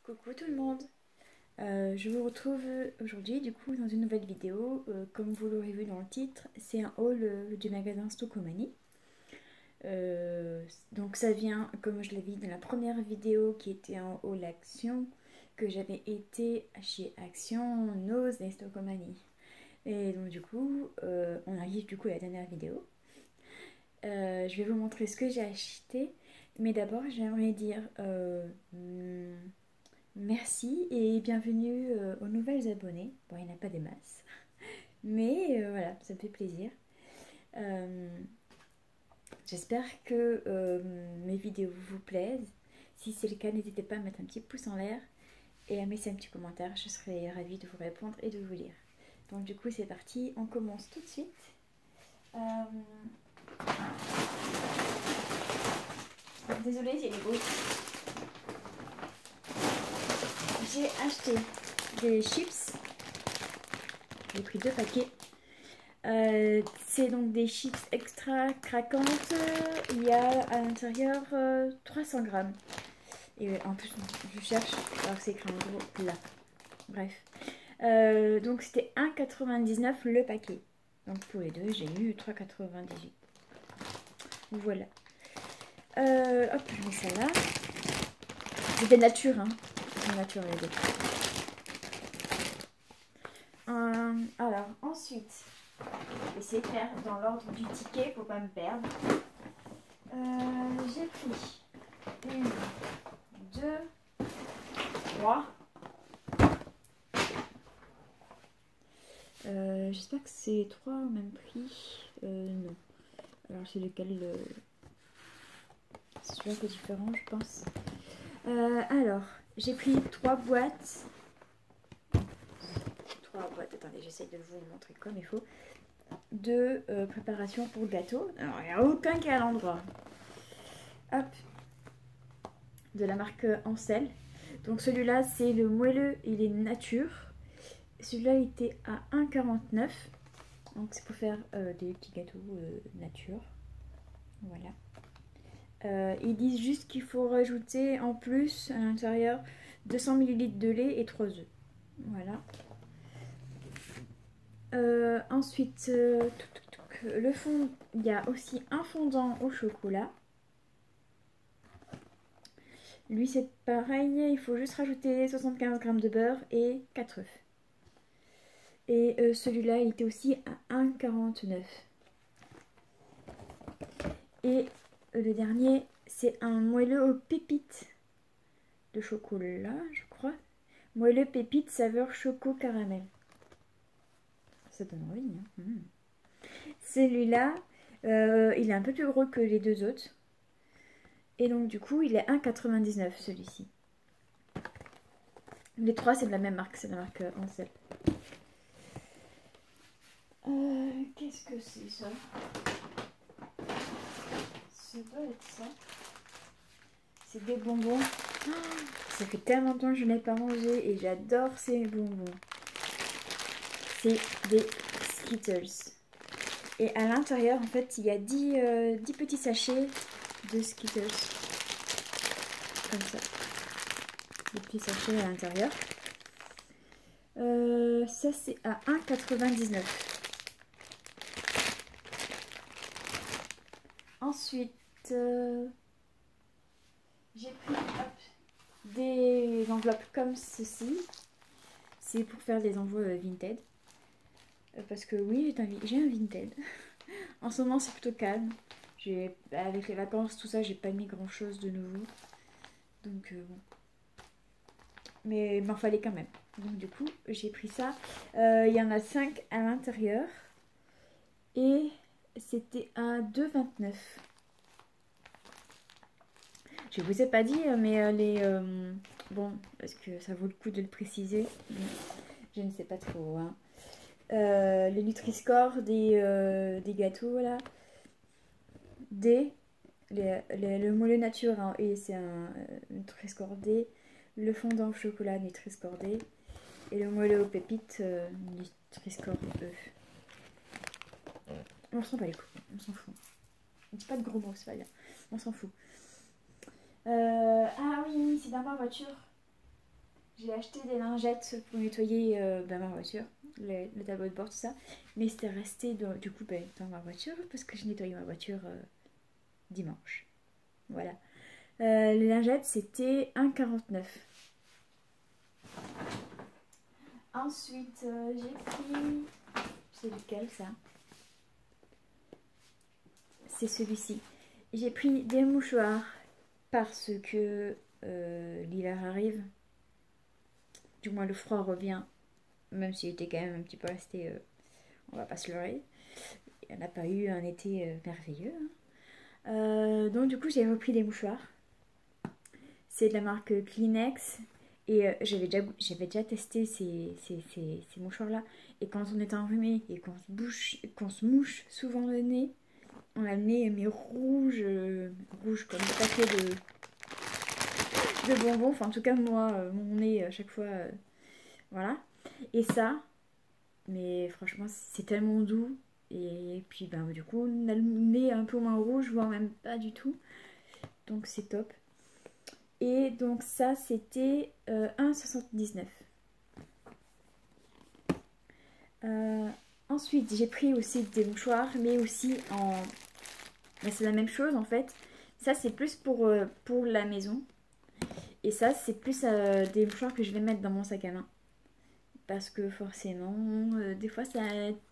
Coucou tout le monde. Je vous retrouve aujourd'hui du coup dans une nouvelle vidéo. Comme vous l'aurez vu dans le titre, c'est un haul du magasin Stokomani. Donc ça vient, comme je l'ai dit dans la première vidéo qui était un haul Action, que j'avais été chez Action, Nose et Stokomani. Et donc du coup, on arrive du coup à la dernière vidéo. Je vais vous montrer ce que j'ai acheté. Mais d'abord, j'aimerais dire merci et bienvenue aux nouvelles abonnés. Bon, il n'y en a pas des masses, mais voilà, ça me fait plaisir. Euh, J'espère que mes vidéos vous plaisent. Si c'est le cas, n'hésitez pas à mettre un petit pouce en l'air et à me laisser un petit commentaire. Je serai ravie de vous répondre et de vous lire. Donc du coup, c'est parti, on commence tout de suite. Désolée, il y a des bruits. J'ai acheté des chips. J'ai pris 2 paquets. C'est donc des chips extra craquantes. Il y a à l'intérieur 300 grammes. Et en plus, je cherche, alors que c'est écrit en gros là. Bref. Donc c'était 1,99 le paquet. Donc pour les deux, j'ai eu 3,98. Voilà. Hop, je mets ça là. C'est des natures, hein. C'est des natures les deux. Alors, ensuite, je vais essayer de faire dans l'ordre du ticket pour pas me perdre. J'ai pris 1, 2, 3. J'espère que c'est 3 au même prix. Non. Alors c'est lequel c'est celui-là qui est différent, je pense. Alors, j'ai pris 3 boîtes. 3 boîtes, attendez, j'essaie de vous montrer comme il faut. De préparation pour gâteau. Alors, il n'y a aucun qui est à l'endroit. Hop. De la marque Ancel. Donc celui-là, c'est le moelleux, il est nature. Celui-là, il était à 1,49. Donc c'est pour faire des petits gâteaux nature. Voilà. Ils disent juste qu'il faut rajouter en plus à l'intérieur 200 ml de lait et 3 œufs. Voilà. Ensuite, le fond, il y a aussi un fondant au chocolat. Lui, c'est pareil, il faut juste rajouter 75 g de beurre et 4 œufs. Et celui-là, il était aussi à 1,49. Et le dernier, c'est un moelleux aux pépites de chocolat, je crois. Moelleux pépite saveur choco caramel. Ça donne envie. Hein. Celui-là, il est un peu plus gros que les deux autres. Et donc du coup, il est 1,99 celui-ci. Les trois, c'est de la même marque, c'est de la marque Ancel. Qu'est-ce que c'est ça? Ça doit être ça. C'est des bonbons. Oh, ça fait tellement longtemps que je n'ai pas mangé et j'adore ces bonbons. C'est des Skittles. Et à l'intérieur, en fait, il y a 10 petits sachets de Skittles. Comme ça. Des petits sachets à l'intérieur. Ça, c'est à 1,99. Ensuite, j'ai pris des enveloppes comme ceci. C'est pour faire des envois Vinted. Parce que oui, j'ai un Vinted. En ce moment, c'est plutôt calme. Avec les vacances, tout ça, j'ai pas mis grand chose de nouveau. Donc, bon. Mais il m'en fallait quand même. Donc, du coup, j'ai pris ça. Il y en a 5 à l'intérieur. Et c'était à 2,29. Je vous ai pas dit, mais bon, est-ce que ça vaut le coup de le préciser? Je ne sais pas trop. Hein. Le Nutri-Score des gâteaux, là. Le moelleux nature, hein, et c'est un Nutri-Score D. Le fondant au chocolat, Nutri-Score D. Et le moelleux aux pépites, Nutri-Score E. On s'en bat les coups, on s'en fout. On dit pas de gros mots, c'est pas bien. On s'en fout. Ah oui, c'est dans ma voiture. J'ai acheté des lingettes pour nettoyer ma voiture, le tableau de bord, tout ça. Mais c'était resté du coup dans ma voiture parce que je nettoyais ma voiture dimanche. Voilà. Les lingettes, c'était 1,49. Ensuite, j'ai pris... C'est lequel ça? C'est celui-ci. J'ai pris des mouchoirs parce que l'hiver arrive. Du moins le froid revient. Même s'il était quand même un petit peu resté... on va pas se leurrer. Il n'y en a pas eu un été merveilleux. Donc du coup j'ai repris des mouchoirs. C'est de la marque Kleenex. Et j'avais déjà testé ces mouchoirs-là. Et quand on est enrhumé et qu'on se mouche souvent le nez, on a le nez mais rouge, rouge comme le paquet de bonbons. Enfin en tout cas moi, mon nez à chaque fois, voilà. Et ça, mais franchement c'est tellement doux. Et puis ben, du coup on a le nez un peu moins rouge, voire même pas du tout. Donc c'est top. Et donc ça c'était 1,79. Ensuite j'ai pris aussi des mouchoirs, mais aussi en... Ben, c'est la même chose en fait. Ça c'est plus pour la maison. Et ça c'est plus des mouchoirs que je vais mettre dans mon sac à main. Parce que forcément, des fois ça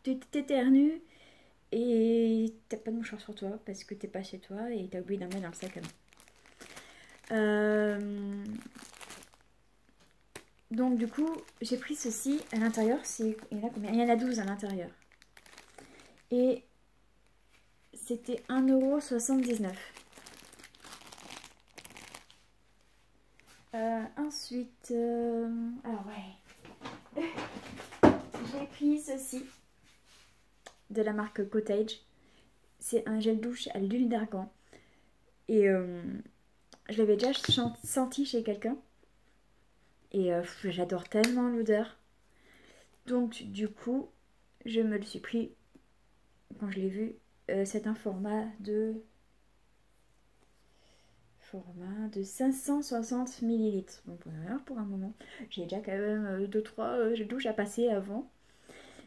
t'éternues et t'as pas de mouchoir sur toi parce que t'es pas chez toi et t'as oublié d'en mettre dans le sac à main. Donc du coup, j'ai pris ceci à l'intérieur. Il y en a combien? Il y en a 12 à l'intérieur. Et c'était 1,79 €. Ensuite, alors ouais, j'ai pris ceci de la marque Cottage. C'est un gel douche à l'huile d'argan. Et je l'avais déjà senti chez quelqu'un. Et j'adore tellement l'odeur. Donc du coup, je me le suis pris quand je l'ai vu. C'est un format de 560 ml. Donc pour un moment. J'ai déjà quand même 2-3 douches à passer avant.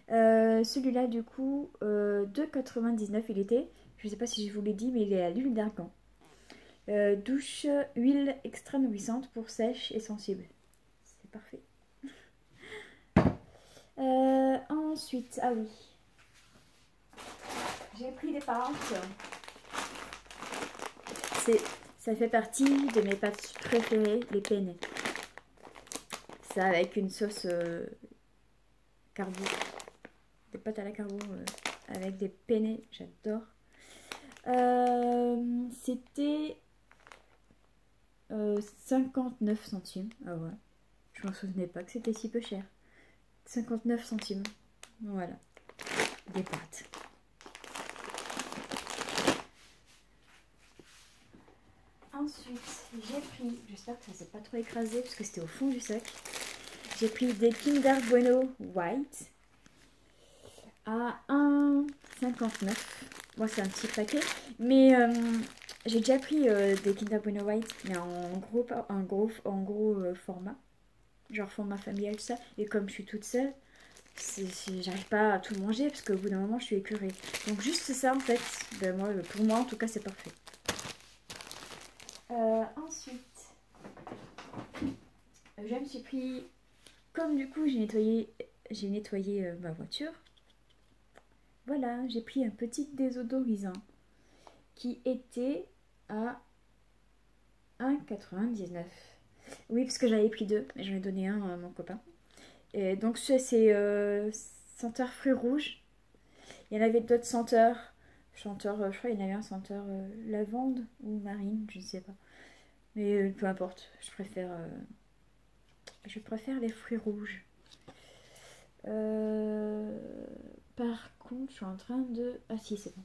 Celui-là du coup 2,99 il était. Je sais pas si je vous l'ai dit, mais il est à l'huile d'argan. Douche huile extra nourrissante pour sèche et sensible. C'est parfait. Ensuite, ah oui, j'ai pris des pâtes. Ça fait partie de mes pâtes préférées, les penne. Ça avec une sauce carbo, des pâtes à la carbo avec des penne, j'adore. C'était 59 centimes. Ah ouais, je m'en souvenais pas que c'était si peu cher. 59 centimes. Voilà, des pâtes. Ensuite, j'ai pris, j'espère que ça s'est pas trop écrasé parce que c'était au fond du sac. J'ai pris des Kinder Bueno White à 1,59 €. Moi, c'est un petit paquet, mais j'ai déjà pris des Kinder Bueno White, mais en gros format, genre format familial, tout ça. Et comme je suis toute seule, j'arrive pas à tout manger parce qu'au bout d'un moment, je suis écœurée. Donc juste ça, en fait, ben moi, pour moi, en tout cas, c'est parfait. Ensuite, je me suis pris, comme du coup j'ai nettoyé ma voiture, voilà, j'ai pris un petit désodorisant qui était à 1,99 €. Oui, parce que j'avais pris deux, mais j'en ai donné un à mon copain. Et donc c'est senteur fruits rouges. Il y en avait d'autres senteurs. Je crois qu'il y en avait un senteur lavande ou marine, je ne sais pas. Mais peu importe, je préfère les fruits rouges. Par contre, je suis en train de... Ah si, c'est bon.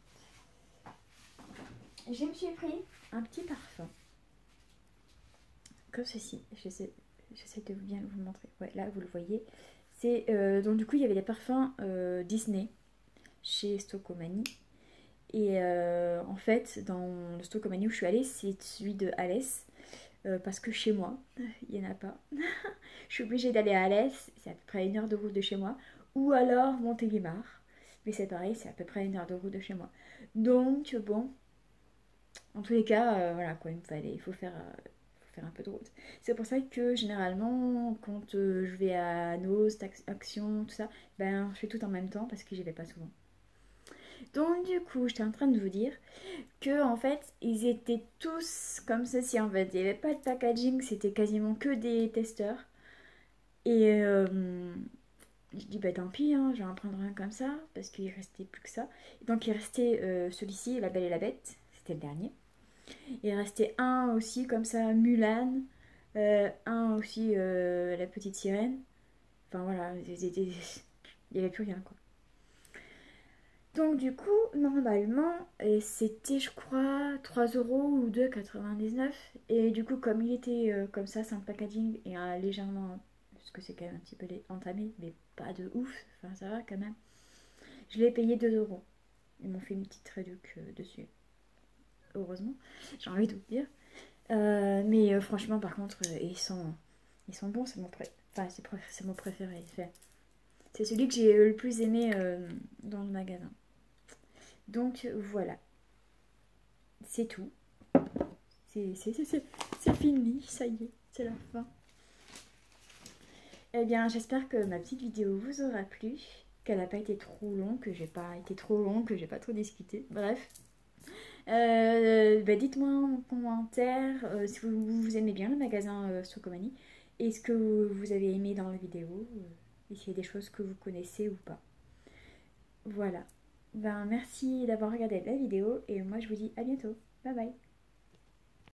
Je me suis pris un petit parfum. Comme ceci. J'essaie de bien vous le montrer. Ouais, là, vous le voyez. C'est donc du coup, il y avait des parfums Disney chez Stocomanie. Et en fait, dans le Stocomanie où je suis allée, c'est celui de Alès. Parce que chez moi, il n'y en a pas. je suis obligée d'aller à Alès, c'est à peu près 1 heure de route de chez moi, ou alors Montélimar. Mais c'est pareil, c'est à peu près 1 heure de route de chez moi. Donc bon, en tous les cas, voilà quoi, il faut faire un peu de route. C'est pour ça que généralement, quand je vais à Nost, Action, tout ça, ben je fais tout en même temps parce que j'y vais pas souvent. Donc du coup, j'étais en train de vous dire que en fait, ils étaient tous comme ceci en fait. Il n'y avait pas de packaging, c'était quasiment que des testeurs. Et je dis bah tant pis, hein, je vais en prendre un comme ça parce qu'il restait plus que ça. Et donc il restait celui-ci, La Belle et la Bête, c'était le dernier. Il restait un aussi comme ça, Mulan, un aussi La Petite Sirène. Enfin voilà, il n'y avait plus rien quoi. Donc du coup, normalement, c'était je crois 3 euros ou 2,99. Et du coup, comme il était comme ça, sans packaging et légèrement, parce que c'est quand même un petit peu entamé, mais pas de ouf, enfin ça va quand même. Je l'ai payé 2 euros. Ils m'ont fait une petite réduction dessus. Heureusement, j'ai envie de vous dire. Mais franchement, par contre, ils sont bons, c'est enfin, c'est mon préféré. C'est celui que j'ai le plus aimé dans le magasin. Donc voilà, c'est tout. C'est fini, ça y est, c'est la fin. Eh bien, j'espère que ma petite vidéo vous aura plu, qu'elle n'a pas été trop longue, que j'ai pas été trop longue, que j'ai pas trop discuté. Bref. Bah, dites-moi en commentaire si vous aimez bien le magasin Socomani. Est-ce que vous avez aimé dans la vidéo et s'il y a des choses que vous connaissez ou pas. Voilà. Ben, merci d'avoir regardé la vidéo et moi je vous dis à bientôt. Bye bye.